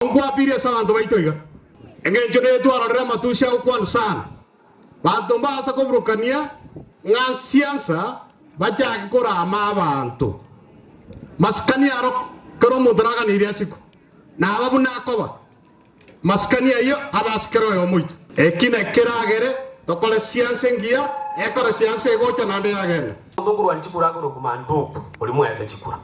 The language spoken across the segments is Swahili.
Ngwa pire sana ndo baitoiga. Engenjo ne tu arorera matusha ukwan sana. Batomba asa kobrokania nga siansa baja akikora ama abantu. Maskani aro kero mudraga ni riasiku. Na ababuna akoba. Maskani ayo abaskero yo muito. Ekina keragere tokole siansa ngia ekora siansa egocha nande agene. Ndokuru alichikura ko kumanduku olimu ya gachikura.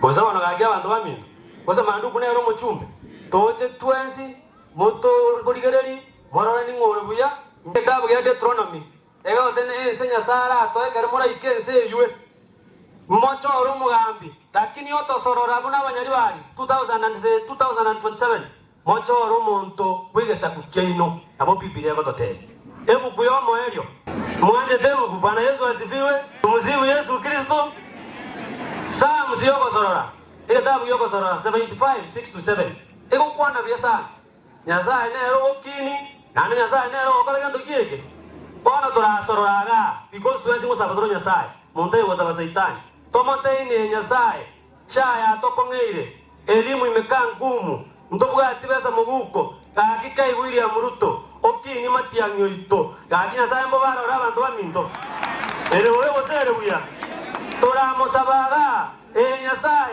Koza wana gagia abantu bamindu. Koza manduku ne ro muchumbe. Toje twensi moto boligereri morana ni ngore buya ndabo ya Deuteronomy ega otene ensenya sara to ekere mora ikense yue mocho ro mugambi lakini otosorora buna abanyari bari 2027 mocho ro monto bwigesa kukeino abo Biblia gototebe ebu kuyo moerio mwande demu Bwana Yesu asifiwe muzimu Yesu Kristo saa msiyoko sorora dabu yoko sorora 75:6-7 ego kwana biasa nyaza enero okini nani nyaza enero okala ndo kieke bona torasororaga because tuensi musabadro nyaza monte wasaba saitani tomote ine nyaza chaya tokongeire elimu imekaa ngumu mtobuga atibesa mubuko kakika ibwiri ya muruto okini matiangyo ito kaki nyaza mbo barora abantu baminto ere wewe bosere buya tora musabaga nyaza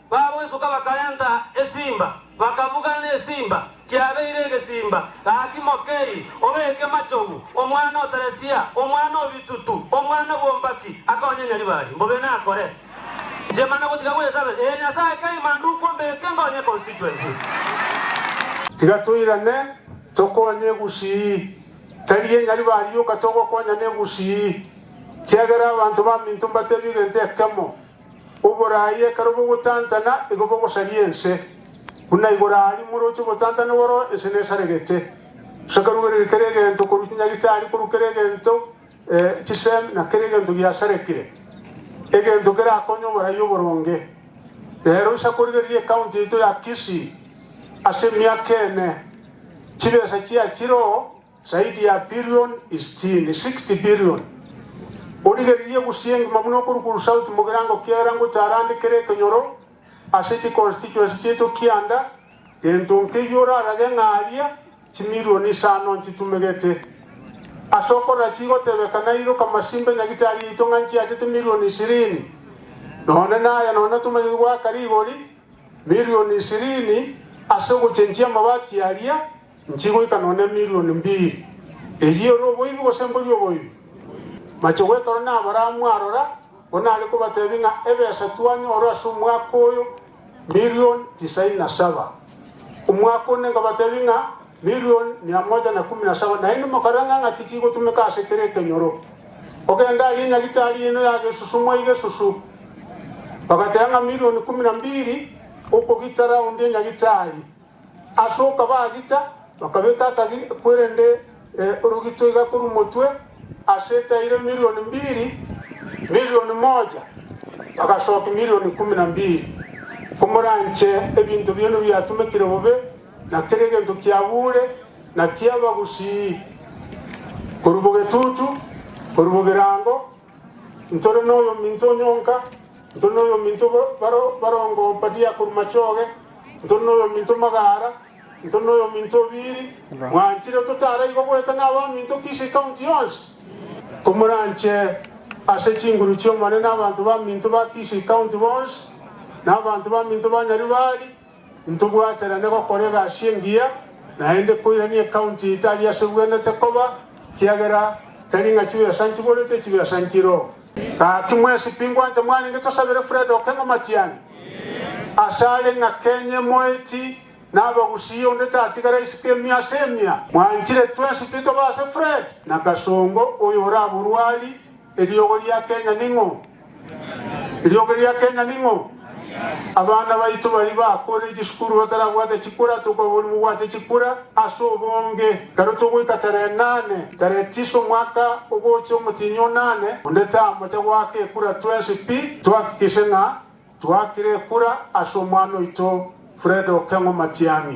babo esuka bakayanta esimba bakavuga ne simba kiabeirege simba akimokei obeke machogu omwana oteresia omwana obitutu omwana bombaki akonyenya libali mbobe na akore jemana kutika kwesabe nyasaye kai manduko mbeke ngonye constituency tigatuirane tokonye gushi tariye nyali bali yo katoko konya ne gushi kiagara abantu bamintu batebire ntekamo uburaye karubo gutantana igobo gusariyense kuna igorari murocho gutantana woro esene saregete shakarugere kerege to kurutinya gitari kurukerege to chisem na kerege to yasarekire ege ndokera akonyo barayo boronge rero shakurigere county to yakisi asemia kene chibesa chia chiro zaidi ya billion 60 billion origeriye gusieng mabuno kuru south mugirango kierango charande kere kenyoro aseti constituency cheto kianda entonke yora rage ngaria chimiro ni sano chitumegete asoko ra chigo tebe kanairo kama simbe nyagitari itonganchi achete milioni 20 none na ya none tumegwa karigori milioni 20 asoko chenjia mabati aria nchigo ikanone milioni 2 eyero boibi gosembolio boibi machowe korona baramu arora ona aliko batebinga ebesa twanyo oro asumwa koyo milioni 97 umwako nenga batebinga milioni 117 na ino makaranga ngakichigo tumeka sekere kenyoro ogenda yinya litali ino ya susumwa ige susu bakatenga milioni 12 uko gitara unde nya gitali asoka bagita bakabeka tagi kwerende urugito iga kuru mutwe aseta ile milioni 2 milioni 1 akasoka milioni 12 kumuranche ebintu byeno byatumekire bobe na kerege ntukyabure na kyabagushi kuruboge tutu kurubogerango ntoro noyo minto nyonka ntoro noyo minto barongo padia kurumachoge ntoro noyo minto magara ntoro noyo minto biri mwanchiro totara iko kweta naba minto kishi county yonse kumuranche ase chinguru cyo mane n'abantu bamintu bakishi county bonse n'abantu bamintu banyaribali ntubwatera ne kokorega ashingiya naende kuira ni county italia sebwena takoba kiagera taringa chiwe sanchi bolete chiwe sanchiro kimwesi pingwa ntamwani ngetosabere Fred Okengo Matiani asale ngakenye moeti nabagusiyo ndeta atigara isikemia semia mwanchire twesi pito base Fred na kasongo oyo raburwali eliogori ya Kenya ningo abana baitu bali bakore igishukuru bataragwate chikura tukabona mugwate chikura asobonge garoto gwikatare 8 tare tiso mwaka ugocho mutinyo 8 ndeta amacha wake kura 20p twakikishe na twakire kura asomwano ito Fred Okengo Matiang'i